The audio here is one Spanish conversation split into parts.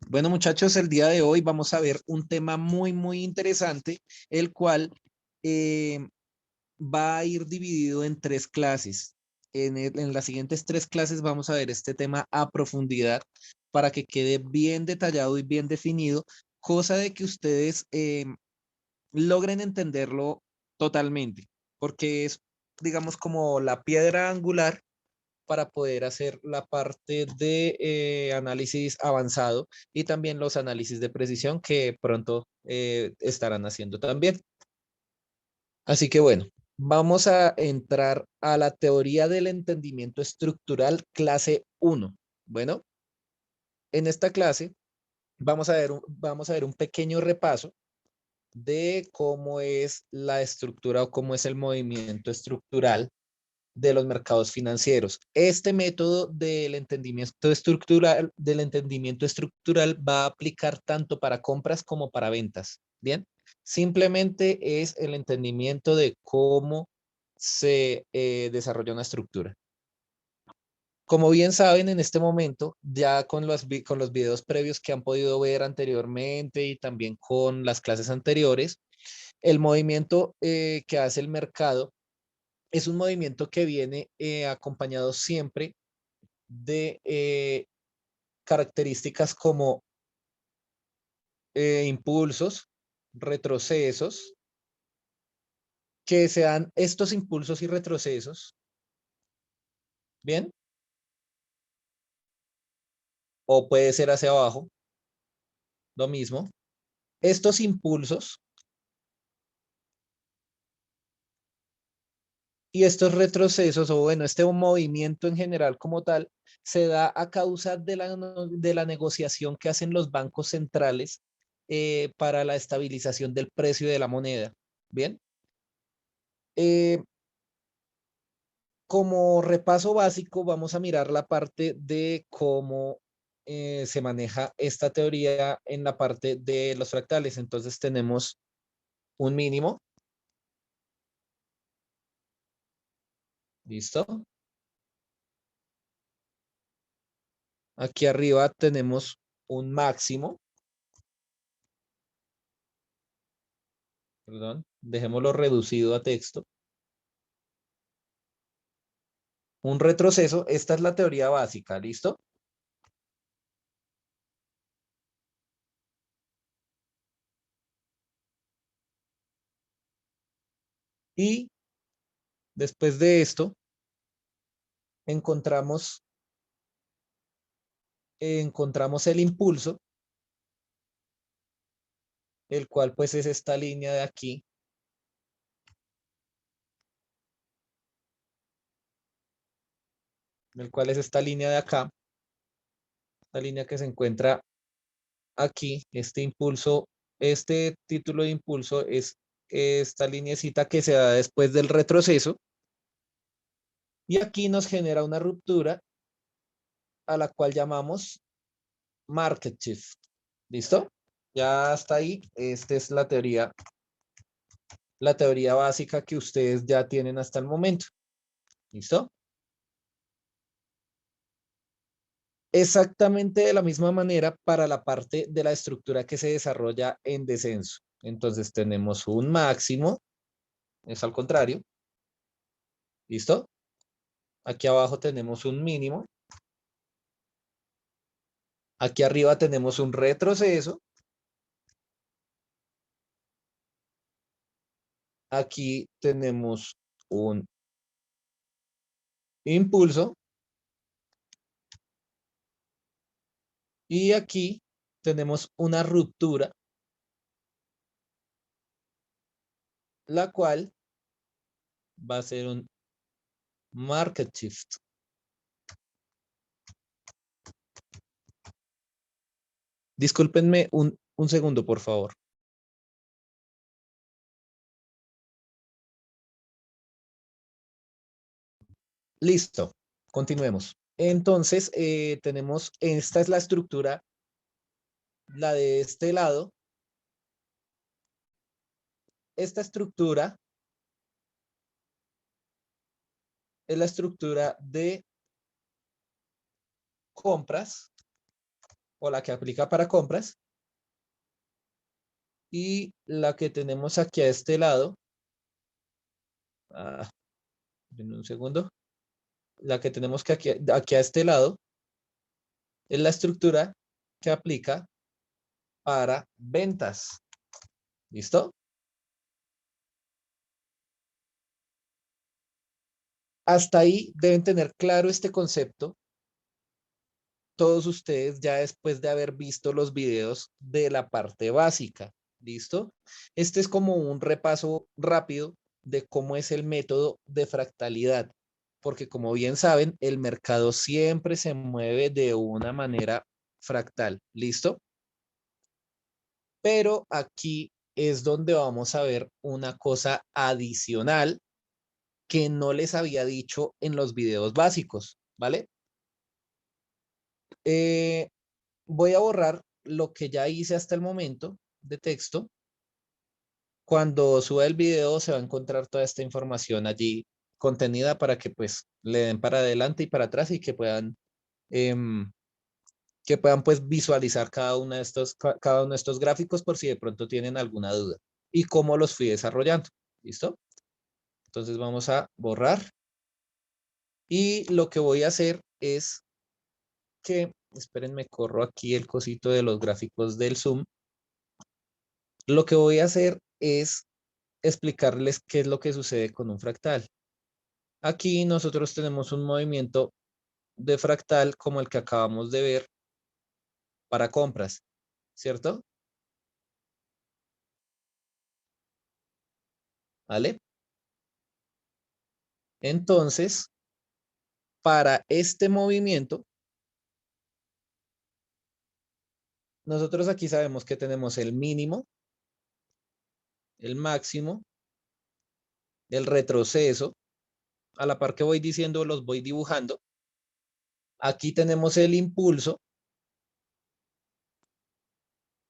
Bueno, muchachos, el día de hoy vamos a ver un tema muy interesante, el cual eh, va a ir dividido en tres clases. En las siguientes tres clases vamos a ver este tema a profundidad para que quede bien detallado y bien definido, cosa de que ustedes logren entenderlo totalmente, porque es, digamos, como la piedra angular para poder hacer la parte de análisis avanzado y también los análisis de precisión que pronto estarán haciendo también. Así que bueno, vamos a entrar a la teoría del entendimiento estructural clase uno. Bueno, en esta clase vamos a ver un pequeño repaso de cómo es la estructura o cómo es el movimiento estructural de los mercados financieros. Este método del entendimiento estructural va a aplicar tanto para compras como para ventas. Bien, simplemente es el entendimiento de cómo se desarrolla una estructura. Como bien saben, en este momento, ya con los videos previos que han podido ver anteriormente y también con las clases anteriores, el movimiento que hace el mercado es un movimiento que viene acompañado siempre de características como impulsos, retrocesos, que sean estos impulsos y retrocesos, ¿bien? O puede ser hacia abajo, lo mismo. Estos impulsos y estos retrocesos, o bueno, este movimiento en general como tal, se da a causa de de la negociación que hacen los bancos centrales para la estabilización del precio de la moneda. Bien. Eh, Como repaso básico, vamos a mirar la parte de cómo se maneja esta teoría en la parte de los fractales. Entonces tenemos un mínimo, ¿listo? Aquí arriba tenemos un máximo, perdón, dejémoslo reducido a texto. Un retroceso, esta es la teoría básica, ¿listo? Y después de esto, encontramos, encontramos el impulso, el cual pues es esta línea de aquí, el cual es esta línea de acá, esta línea que se encuentra aquí, este impulso, este título de impulso es esta lineecita que se da después del retroceso y aquí nos genera una ruptura a la cual llamamos market shift. ¿Listo? Ya hasta ahí, esta es la teoría básica que ustedes ya tienen hasta el momento. ¿Listo? Exactamente de la misma manera para la parte de la estructura que se desarrolla en descenso. Entonces tenemos un máximo, es al contrario. ¿Listo? Aquí abajo tenemos un mínimo. Aquí arriba tenemos un retroceso. Aquí tenemos un impulso. Y aquí tenemos una ruptura, la cual va a ser un market shift. Discúlpenme un segundo, por favor. Listo. Continuemos. Entonces, tenemos, esta es la estructura, la de este lado. Esta estructura es la estructura de compras o la que aplica para compras, y la que tenemos aquí a este lado, ah, en un segundo, la que tenemos que aquí a este lado es la estructura que aplica para ventas. ¿Listo? Hasta ahí deben tener claro este concepto todos ustedes ya después de haber visto los videos de la parte básica. ¿Listo? Este es como un repaso rápido de cómo es el método de fractalidad, porque como bien saben, el mercado siempre se mueve de una manera fractal. ¿Listo? Pero aquí es donde vamos a ver una cosa adicional que no les había dicho en los videos básicos, ¿vale? Eh, Voy a borrar lo que ya hice hasta el momento de texto. Cuando suba el video se va a encontrar toda esta información allí contenida para que pues le den para adelante y para atrás y em, que puedan pues visualizar cada uno de estos gráficos por si de pronto tienen alguna duda y cómo los fui desarrollando. ¿Listo? Entonces vamos a borrar y lo que voy a hacer es que, espérenme, corro aquí el cosito de los gráficos del Zoom. Lo que voy a hacer es explicarles qué es lo que sucede con un fractal. Aquí nosotros tenemos un movimiento de fractal como el que acabamos de ver para compras, ¿cierto? ¿Vale? Entonces, para este movimiento, nosotros aquí sabemos que tenemos el mínimo, el máximo, el retroceso. A la par que voy diciendo, los voy dibujando. Aquí tenemos el impulso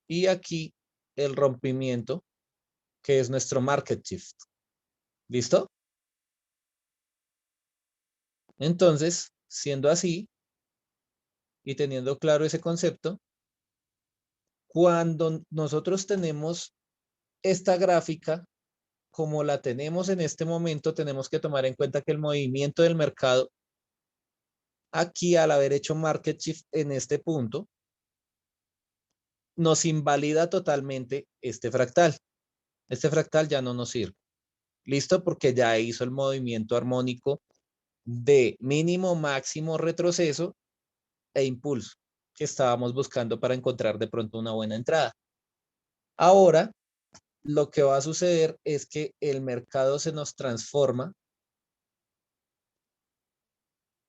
y aquí el rompimiento, que es nuestro market shift. ¿Listo? Entonces, siendo así y teniendo claro ese concepto, cuando nosotros tenemos esta gráfica, como la tenemos en este momento, tenemos que tomar en cuenta que el movimiento del mercado, aquí al haber hecho market shift en este punto, nos invalida totalmente este fractal. Este fractal ya no nos sirve. ¿Listo? Porque ya hizo el movimiento armónico de mínimo, máximo, retroceso e impulso que estábamos buscando para encontrar de pronto una buena entrada. Ahora, lo que va a suceder es que el mercado se nos transforma.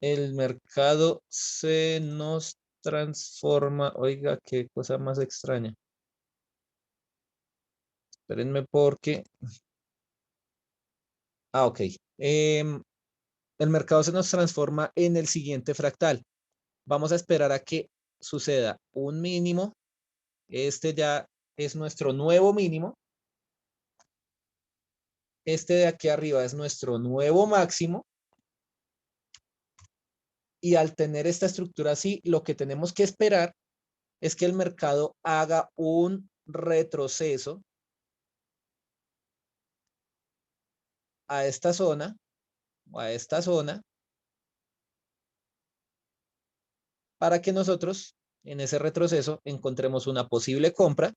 El mercado se nos transforma. Oiga, qué cosa más extraña. Espérenme porque. Ah, ok. El mercado se nos transforma en el siguiente fractal. Vamos a esperar a que suceda un mínimo. Este ya es nuestro nuevo mínimo. Este de aquí arriba es nuestro nuevo máximo. Y al tener esta estructura así, lo que tenemos que esperar es que el mercado haga un retroceso a esta zona o a esta zona para que nosotros en ese retroceso encontremos una posible compra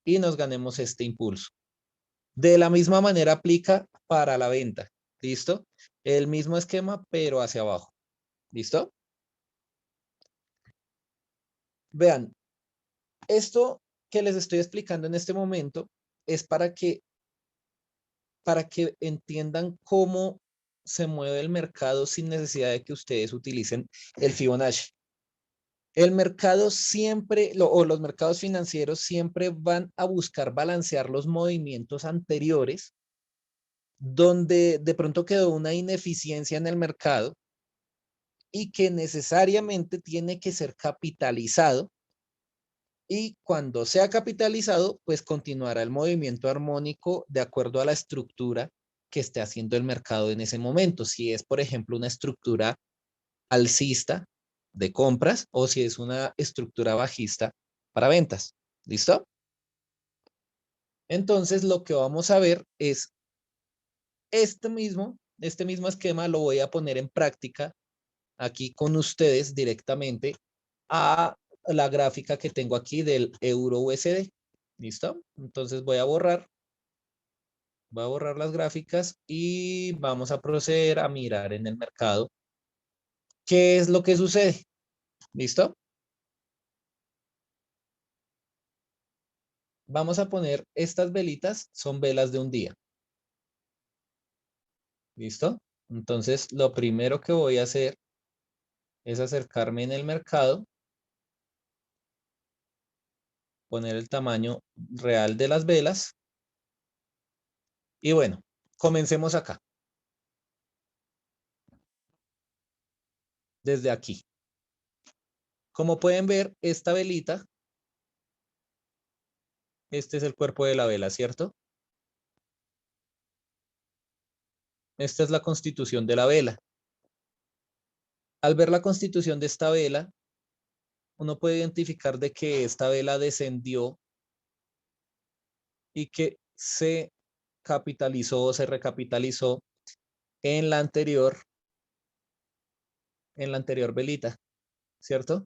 y nos ganemos este impulso. De la misma manera aplica para la venta. ¿Listo? El mismo esquema, pero hacia abajo. ¿Listo? Vean, esto que les estoy explicando en este momento es para que entiendan cómo se mueve el mercado sin necesidad de que ustedes utilicen el Fibonacci. El mercado siempre, o los mercados financieros siempre van a buscar balancear los movimientos anteriores, donde de pronto quedó una ineficiencia en el mercado y que necesariamente tiene que ser capitalizado. Y cuando sea capitalizado, pues continuará el movimiento armónico de acuerdo a la estructura que esté haciendo el mercado en ese momento. Si es, por ejemplo, una estructura alcista, de compras o si es una estructura bajista para ventas. ¿Listo? Entonces lo que vamos a ver es este mismo esquema lo voy a poner en práctica aquí con ustedes directamente a la gráfica que tengo aquí del euro USD. ¿Listo? Entonces voy a borrar las gráficas y vamos a proceder a mirar en el mercado qué es lo que sucede. ¿Listo? Vamos a poner estas velitas, son velas de un día. ¿Listo? Entonces, lo primero que voy a hacer es acercarme en el mercado, poner el tamaño real de las velas y bueno, comencemos acá, desde aquí. Como pueden ver, esta velita, este es el cuerpo de la vela, ¿cierto? Esta es la constitución de la vela. Al ver la constitución de esta vela, uno puede identificar de que esta vela descendió y que se capitalizó o se recapitalizó en la anterior velita, ¿cierto?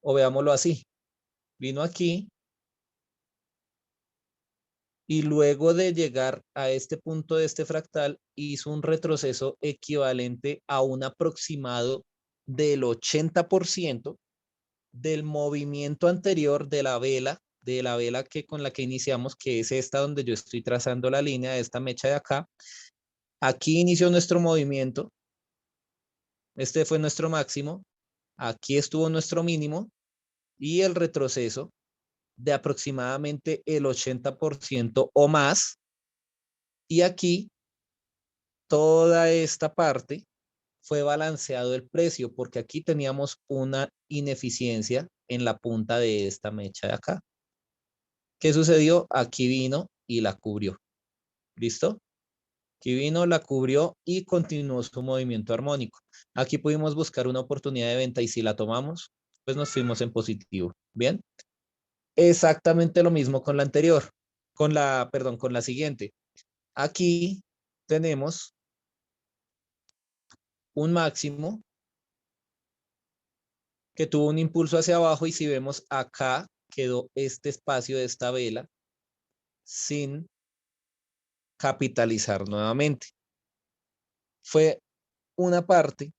O veámoslo así, vino aquí y luego de llegar a este punto de este fractal hizo un retroceso equivalente a un aproximado del 80% del movimiento anterior de la vela que con la que iniciamos, que es esta donde yo estoy trazando la línea de esta mecha de acá. Aquí inició nuestro movimiento, este fue nuestro máximo, aquí estuvo nuestro mínimo y el retroceso de aproximadamente el 80% o más. Y aquí toda esta parte fue balanceado el precio porque aquí teníamos una ineficiencia en la punta de esta mecha de acá. ¿Qué sucedió? Aquí vino y la cubrió. ¿Listo? Aquí vino, la cubrió y continuó su movimiento armónico. Aquí pudimos buscar una oportunidad de venta y si la tomamos, pues nos fuimos en positivo. Bien. Exactamente lo mismo con la anterior, perdón, con la siguiente. Aquí tenemos un máximo que tuvo un impulso hacia abajo y si vemos acá quedó este espacio de esta vela sin capitalizar nuevamente. Fue una parte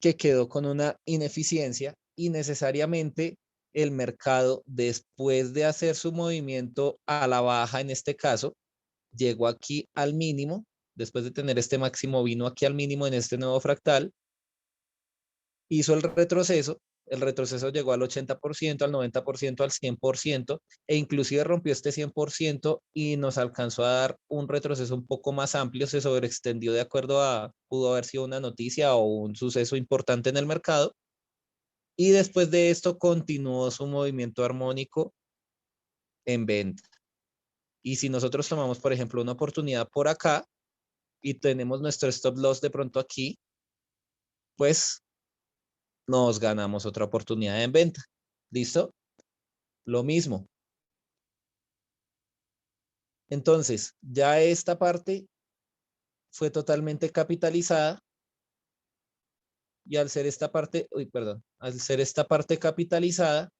que quedó con una ineficiencia y necesariamente el mercado, después de hacer su movimiento a la baja, en este caso, llegó aquí al mínimo, después de tener este máximo, vino aquí al mínimo en este nuevo fractal, hizo el retroceso llegó al 80%, al 90%, al 100%, e inclusive rompió este 100% y nos alcanzó a dar un retroceso un poco más amplio, se sobreextendió de acuerdo a, pudo haber sido una noticia o un suceso importante en el mercado, y después de esto continuó su movimiento armónico en venta. Y si nosotros tomamos, por ejemplo, una oportunidad por acá y tenemos nuestro stop loss de pronto aquí, pues nos ganamos otra oportunidad en venta. ¿Listo? Lo mismo. Entonces, ya esta parte fue totalmente capitalizada y al ser esta parte, uy, perdón, al ser esta parte capitalizada,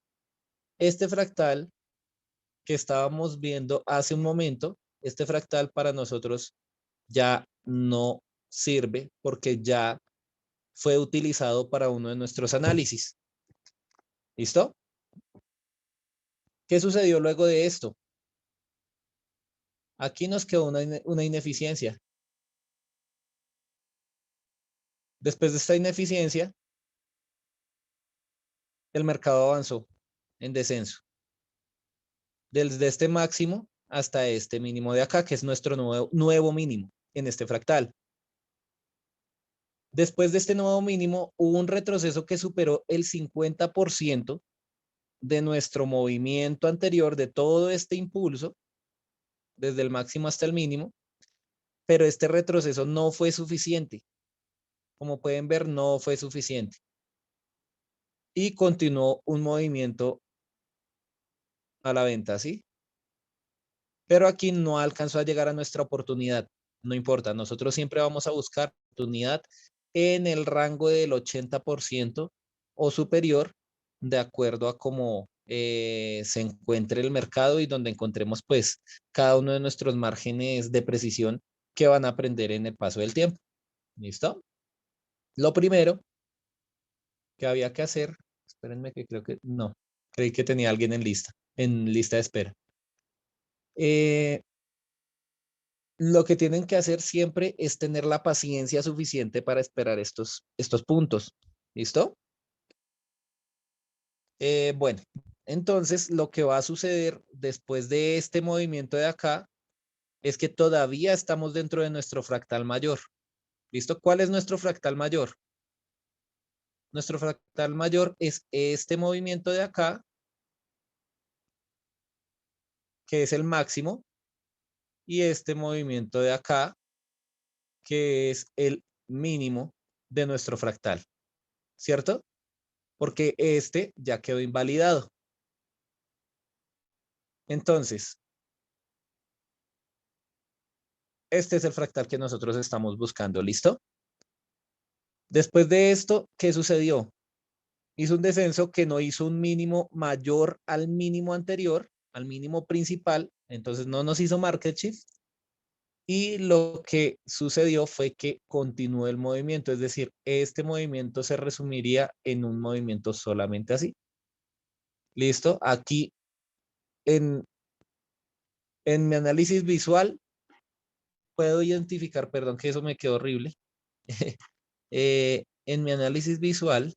este fractal que estábamos viendo hace un momento, este fractal para nosotros ya no sirve porque ya fue utilizado para uno de nuestros análisis. ¿Listo? ¿Qué sucedió luego de esto? Aquí nos quedó una ineficiencia. Después de esta ineficiencia, el mercado avanzó en descenso. Desde este máximo hasta este mínimo de acá, que es nuestro nuevo mínimo en este fractal. Después de este nuevo mínimo, hubo un retroceso que superó el 50% de nuestro movimiento anterior, de todo este impulso, desde el máximo hasta el mínimo, pero este retroceso no fue suficiente. Como pueden ver, no fue suficiente. y continuó un movimiento a la venta, ¿sí? Pero aquí no alcanzó a llegar a nuestra oportunidad. No importa, nosotros siempre vamos a buscar oportunidad en el rango del 80% o superior, de acuerdo a cómo se encuentre el mercado y donde encontremos pues cada uno de nuestros márgenes de precisión que van a aprender en el paso del tiempo. ¿Listo? Lo primero que había que hacer, espérenme que creo que no, creí que tenía alguien en lista de espera. Lo que tienen que hacer siempre es tener la paciencia suficiente para esperar estos puntos. ¿Listo? Bueno, entonces lo que va a suceder después de este movimiento de acá es que todavía estamos dentro de nuestro fractal mayor. ¿Listo? ¿Cuál es nuestro fractal mayor? Nuestro fractal mayor es este movimiento de acá, que es el máximo, y este movimiento de acá, que es el mínimo de nuestro fractal, ¿cierto? Porque este ya quedó invalidado. Entonces, este es el fractal que nosotros estamos buscando, ¿listo? Después de esto, ¿qué sucedió? Hizo un descenso que no hizo un mínimo mayor al mínimo anterior, al mínimo principal, entonces no nos hizo market shift. Y lo que sucedió fue que continuó el movimiento, es decir, este movimiento se resumiría en un movimiento solamente así. ¿Listo? Aquí en, en mi análisis visual puedo identificar, perdón que eso me quedó horrible, en mi análisis visual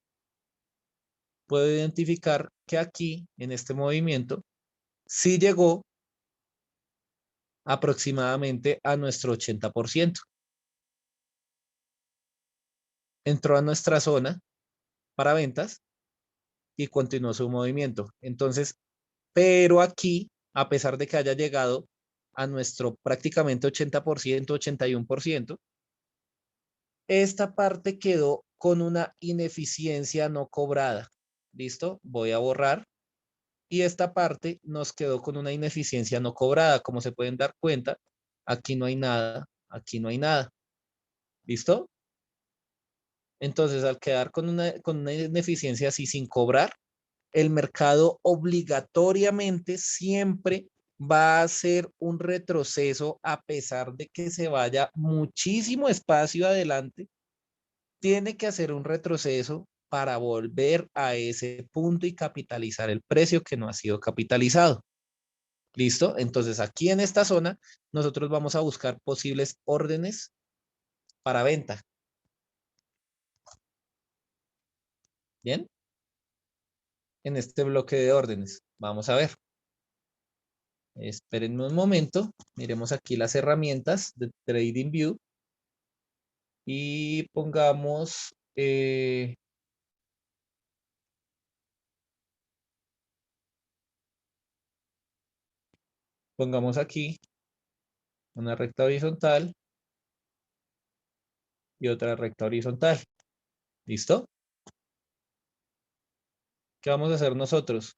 puedo identificar que aquí, en este movimiento, sí llegó aproximadamente a nuestro 80%. Entró a nuestra zona para ventas y continuó su movimiento. Entonces, pero aquí, a pesar de que haya llegado a nuestro prácticamente 80%, 81%, esta parte quedó con una ineficiencia no cobrada. ¿Listo? Voy a borrar. Y esta parte nos quedó con una ineficiencia no cobrada. Como se pueden dar cuenta, aquí no hay nada, aquí no hay nada. ¿Listo? Entonces, al quedar con una ineficiencia así sin cobrar, el mercado obligatoriamente siempre va a hacer un retroceso a pesar de que se vaya muchísimo espacio adelante, tiene que hacer un retroceso para volver a ese punto y capitalizar el precio que no ha sido capitalizado. ¿Listo? Entonces aquí en esta zona nosotros vamos a buscar posibles órdenes para venta. ¿Bien? En este bloque de órdenes. Vamos a ver. Espérenme un momento. Miremos aquí las herramientas de TradingView y pongamos aquí una recta horizontal y otra recta horizontal. ¿Listo? ¿Qué vamos a hacer nosotros?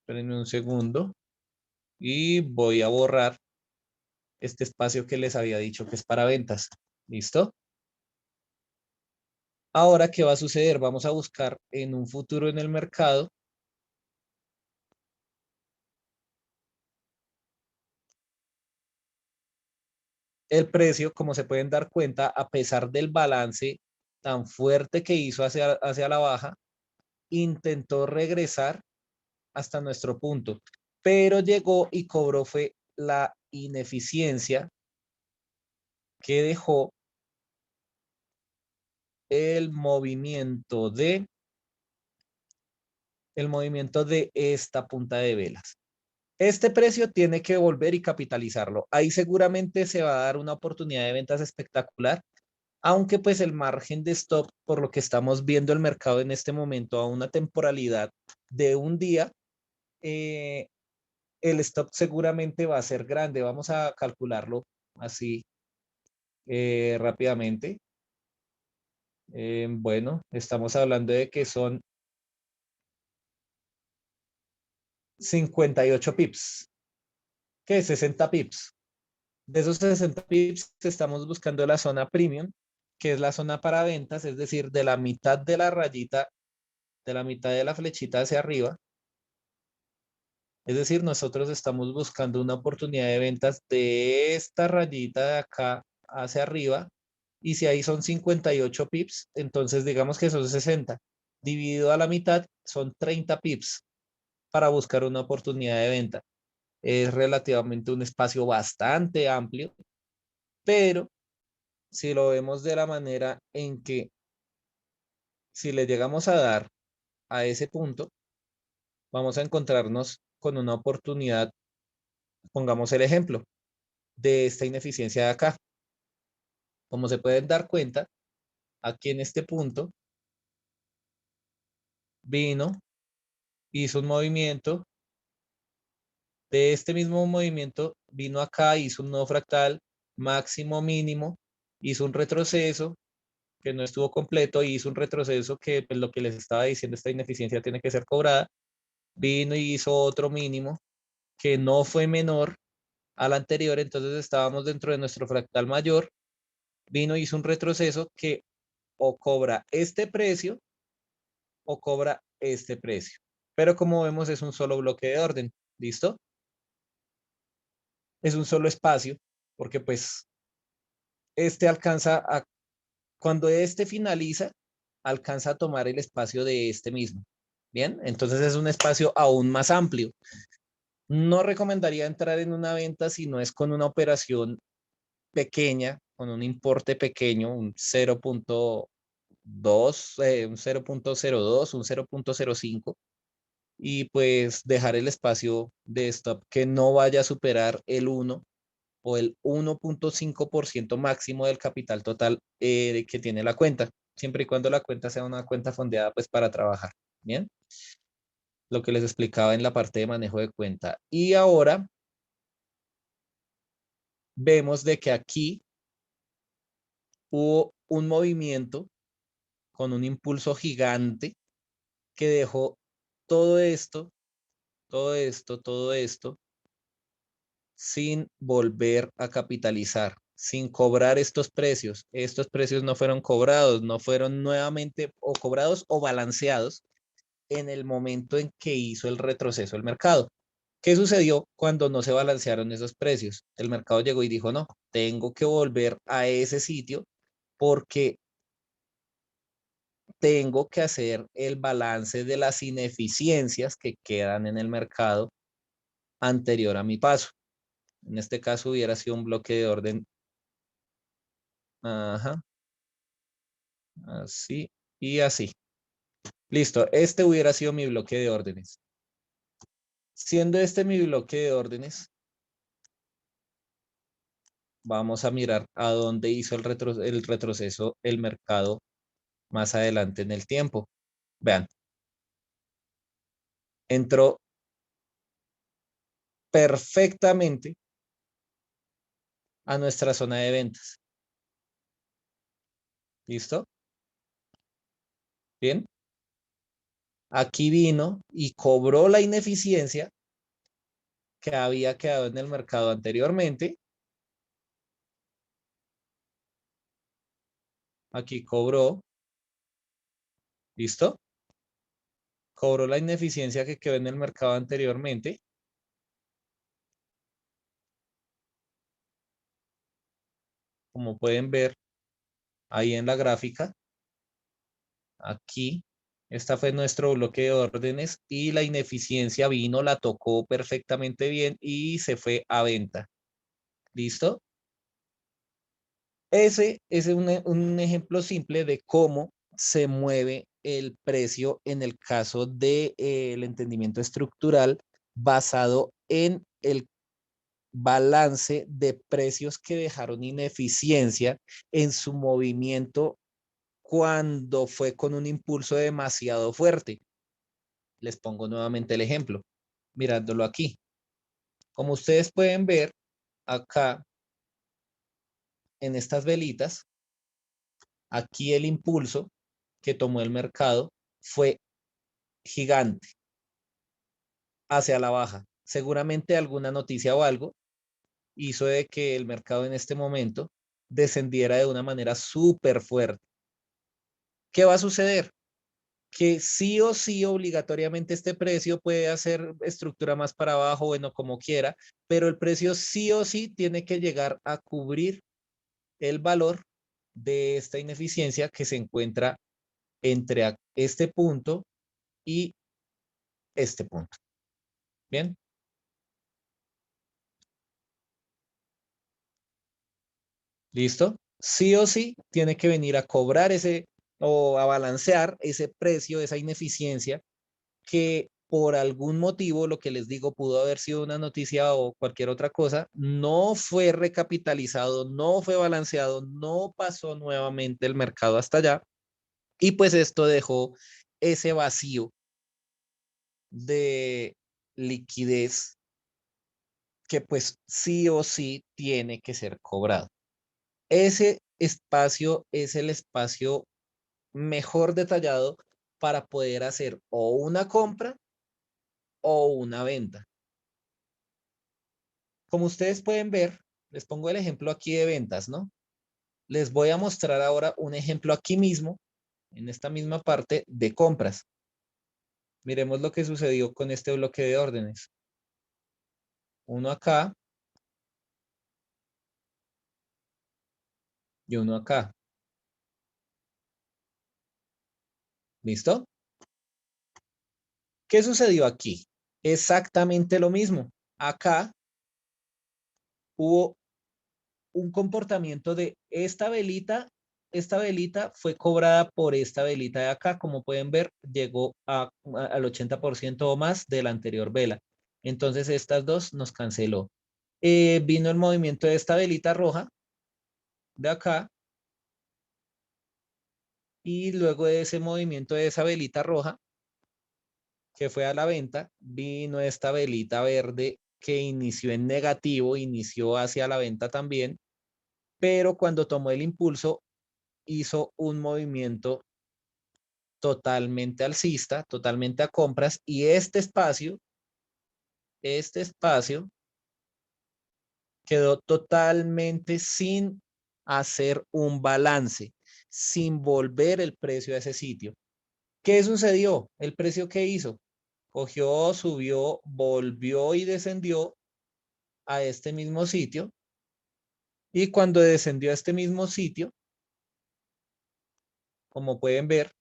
Espérenme un segundo y voy a borrar este espacio que les había dicho que es para ventas. ¿Listo? Ahora, ¿qué va a suceder? Vamos a buscar en un futuro en el mercado el precio, como se pueden dar cuenta, a pesar del balance tan fuerte que hizo hacia la baja, intentó regresar hasta nuestro punto, pero llegó y cobró fue la ineficiencia que dejó el movimiento de esta punta de velas. Este precio tiene que volver y capitalizarlo. Ahí seguramente se va a dar una oportunidad de ventas espectacular, aunque pues el margen de stop, por lo que estamos viendo el mercado en este momento a una temporalidad de un día, eh, el stop seguramente va a ser grande. Vamos a calcularlo así rápidamente. Bueno, estamos hablando de que son 58 pips. ¿Qué es 60 pips? De esos 60 pips estamos buscando la zona premium, que es la zona para ventas, es decir, de la mitad de la rayita, de la mitad de la flechita hacia arriba. Es decir, nosotros estamos buscando una oportunidad de ventas de esta rayita de acá hacia arriba. Y si ahí son 58 pips, entonces digamos que son 60. Dividido a la mitad son 30 pips para buscar una oportunidad de venta. Es relativamente un espacio bastante amplio, pero si lo vemos de la manera en que si le llegamos a dar a ese punto, vamos a encontrarnos con una oportunidad, pongamos el ejemplo de esta ineficiencia de acá. Como se pueden dar cuenta, aquí en este punto vino, hizo un movimiento, de este mismo movimiento vino acá, hizo un nuevo fractal, máximo, mínimo, hizo un retroceso que no estuvo completo y hizo un retroceso que pues, lo que les estaba diciendo, esta ineficiencia tiene que ser cobrada, vino y hizo otro mínimo que no fue menor al anterior, entonces estábamos dentro de nuestro fractal mayor, vino y hizo un retroceso que o cobra este precio o cobra este precio. Pero como vemos es un solo bloque de orden, ¿listo? Es un solo espacio, porque pues este alcanza a, cuando este finaliza, alcanza a tomar el espacio de este mismo. Bien, entonces es un espacio aún más amplio. No recomendaría entrar en una venta si no es con una operación pequeña, con un importe pequeño, un 0.2, un 0.02, un 0.05, y pues dejar el espacio de stop que no vaya a superar el 1 o el 1.5% máximo del capital total que tiene la cuenta, siempre y cuando la cuenta sea una cuenta fondeada pues para trabajar. Bien, lo que les explicaba en la parte de manejo de cuenta. Y ahora vemos de que aquí hubo un movimiento con un impulso gigante que dejó todo esto, todo esto, todo esto sin volver a capitalizar, sin cobrar estos precios. Estos precios no fueron cobrados, no fueron nuevamente o cobrados o balanceados en el momento en que hizo el retroceso el mercado. ¿Qué sucedió cuando no se balancearon esos precios? El mercado llegó y dijo, no, tengo que volver a ese sitio porque tengo que hacer el balance de las ineficiencias que quedan en el mercado anterior a mi paso. En este caso hubiera sido un bloque de orden, ajá, así y así. Listo, este hubiera sido mi bloque de órdenes. Siendo este mi bloque de órdenes, vamos a mirar a dónde hizo el retroceso el mercado más adelante en el tiempo. Vean, entró perfectamente a nuestra zona de ventas. ¿Listo? Bien. Aquí vino y cobró la ineficiencia que había quedado en el mercado anteriormente. Aquí cobró, ¿listo? Cobró la ineficiencia que quedó en el mercado anteriormente. Como pueden ver ahí en la gráfica, aquí, esta fue nuestro bloque de órdenes y la ineficiencia vino, la tocó perfectamente bien y se fue a venta. ¿Listo? Ese es un ejemplo simple de cómo se mueve el precio en el caso del entendimiento estructural basado en el balance de precios que dejaron ineficiencia en su movimiento cuando fue con un impulso demasiado fuerte. Les pongo nuevamente el ejemplo, mirándolo aquí. Como ustedes pueden ver acá en estas velitas, Aquí el impulso que tomó el mercado fue gigante hacia la baja. Seguramente alguna noticia o algo hizo de que el mercado en este momento descendiera de una manera súper fuerte. ¿Qué va a suceder? Que sí o sí obligatoriamente este precio puede hacer estructura más para abajo, bueno, como quiera, pero el precio sí o sí tiene que llegar a cubrir el valor de esta ineficiencia que se encuentra entre este punto y este punto. Bien, ¿listo? Sí o sí tiene que venir a cobrar ese o a balancear ese precio, esa ineficiencia que por algún motivo, lo que les digo, pudo haber sido una noticia o cualquier otra cosa, no fue recapitalizado, no fue balanceado, no pasó nuevamente el mercado hasta allá. Y pues esto dejó ese vacío de liquidez que pues sí o sí tiene que ser cobrado. Ese espacio es el espacio mejor detallado para poder hacer o una compra o una venta. Como ustedes pueden ver, les pongo el ejemplo aquí de ventas, ¿no? Les voy a mostrar ahora un ejemplo aquí mismo, en esta misma parte de compras. Miremos lo que sucedió con este bloque de órdenes. Uno acá y uno acá. ¿Listo? ¿Qué sucedió aquí? Exactamente lo mismo. Acá hubo un comportamiento de esta velita fue cobrada por esta velita de acá, como pueden ver, llegó al 80% o más de la anterior vela. Entonces estas dos nos canceló. Vino el movimiento de esta velita roja de acá y luego de ese movimiento de esa velita roja que fue a la venta, vino esta velita verde que inició en negativo, inició hacia la venta también, pero cuando tomó el impulso hizo un movimiento totalmente alcista, totalmente a compras, y este espacio quedó totalmente sin hacer un balance, sin volver el precio a ese sitio. ¿Qué sucedió? ¿El precio qué hizo? Cogió, subió, volvió y descendió a este mismo sitio, y cuando descendió a este mismo sitio, como pueden ver,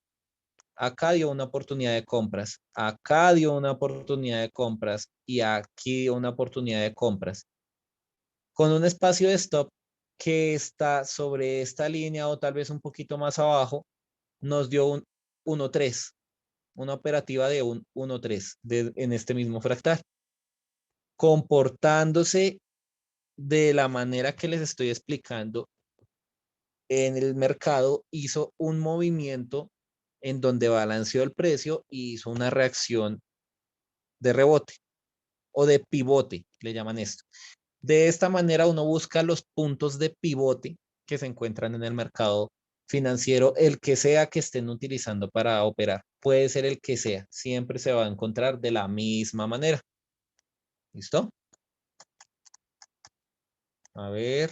acá dio una oportunidad de compras, acá dio una oportunidad de compras y aquí dio una oportunidad de compras. Con un espacio de stop que está sobre esta línea o tal vez un poquito más abajo, nos dio un 1.3, una operativa de un 1.3 en este mismo fractal, comportándose de la manera que les estoy explicando en el mercado, hizo un movimiento en donde balanceó el precio y hizo una reacción de rebote o de pivote, le llaman esto. De esta manera uno busca los puntos de pivote que se encuentran en el mercado financiero, el que sea que estén utilizando para operar. Puede ser el que sea, siempre se va a encontrar de la misma manera. ¿Listo? A ver,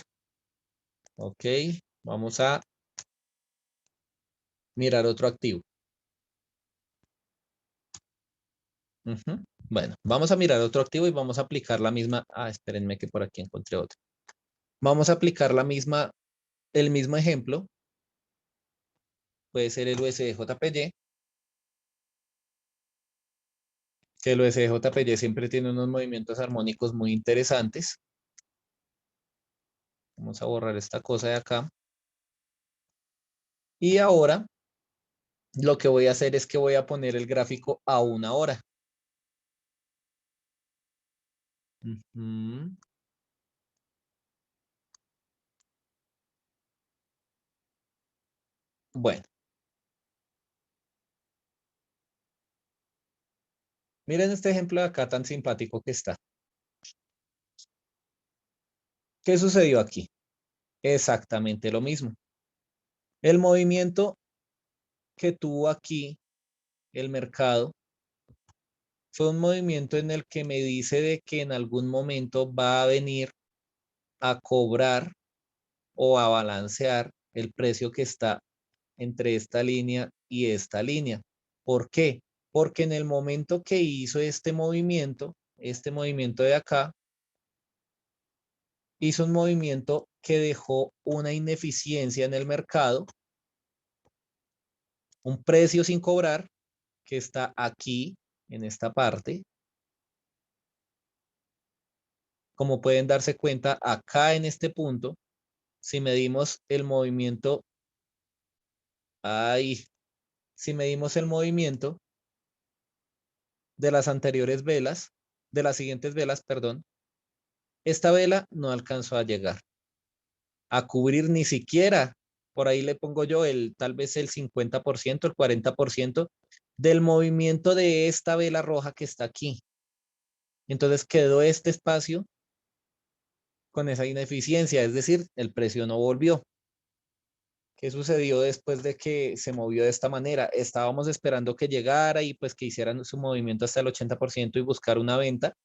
ok, vamos a mirar otro activo. Bueno, vamos a mirar otro activo y vamos a aplicar la misma. Ah, espérenme que por aquí encontré otro. Vamos a aplicar el mismo ejemplo. Puede ser el USDJPY, que el USDJPY siempre tiene unos movimientos armónicos muy interesantes. Vamos a borrar esta cosa de acá. Y ahora lo que voy a hacer es que voy a poner el gráfico a 1 hora. Ujú. Bueno, miren este ejemplo de acá tan simpático que está. ¿Qué sucedió aquí? Exactamente lo mismo. El movimiento que tuvo aquí el mercado fue un movimiento en el que me dice de que en algún momento va a venir a cobrar o a balancear el precio que está entre esta línea y esta línea. ¿Por qué? Porque en el momento que hizo este movimiento de acá, hizo un movimiento que dejó una ineficiencia en el mercado, un precio sin cobrar que está aquí en esta parte. Como pueden darse cuenta, acá en este punto, si medimos el movimiento, ahí, si medimos el movimiento de las anteriores velas, de las siguientes velas, perdón, esta vela no alcanzó a llegar a cubrir ni siquiera, por ahí le pongo yo tal vez el 50%, el 40% del movimiento de esta vela roja que está aquí. Entonces quedó este espacio con esa ineficiencia, es decir, el precio no volvió. ¿Qué sucedió después de que se movió de esta manera? Estábamos esperando que llegara y pues que hicieran su movimiento hasta el 80% y buscar una venta,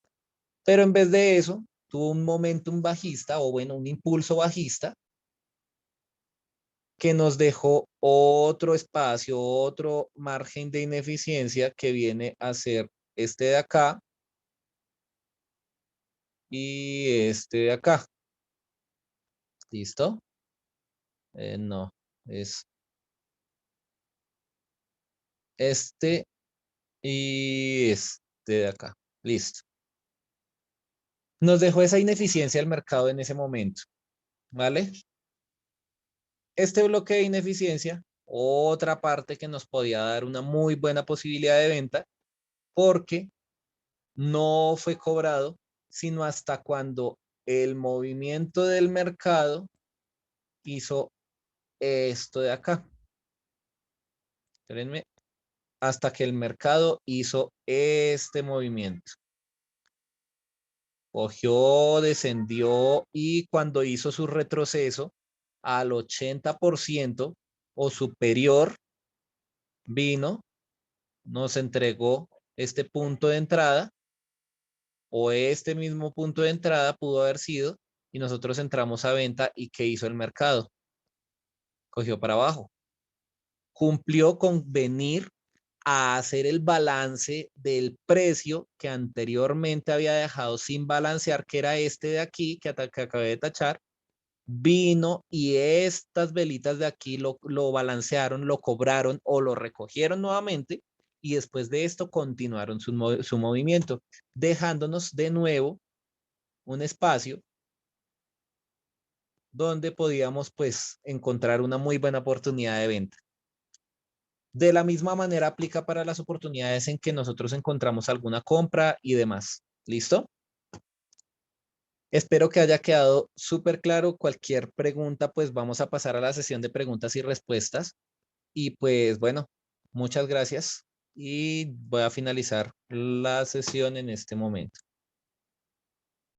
pero en vez de eso, tuvo un momentum bajista o bueno, un impulso bajista que nos dejó otro espacio, otro margen de ineficiencia que viene a ser este de acá y este de acá. ¿Listo? No, es este y este de acá. Listo. Nos dejó esa ineficiencia el mercado en ese momento, ¿vale? Este bloque de ineficiencia, otra parte que nos podía dar una muy buena posibilidad de venta, porque no fue cobrado, sino hasta cuando el movimiento del mercado hizo esto de acá. Espérenme, hasta que el mercado hizo este movimiento. Cogió, descendió y cuando hizo su retroceso al 80% o superior, vino, nos entregó este punto de entrada o este mismo punto de entrada pudo haber sido y nosotros entramos a venta y ¿qué hizo el mercado? Cogió para abajo. Cumplió con venir a hacer el balance del precio que anteriormente había dejado sin balancear, que era este de aquí que acabé de tachar, vino y estas velitas de aquí lo balancearon, lo cobraron o lo recogieron nuevamente y después de esto continuaron su movimiento, dejándonos de nuevo un espacio donde podíamos pues encontrar una muy buena oportunidad de venta. De la misma manera aplica para las oportunidades en que nosotros encontramos alguna compra y demás. ¿Listo? Espero que haya quedado súper claro. Cualquier pregunta, pues vamos a pasar a la sesión de preguntas y respuestas. Y pues bueno, muchas gracias y voy a finalizar la sesión en este momento.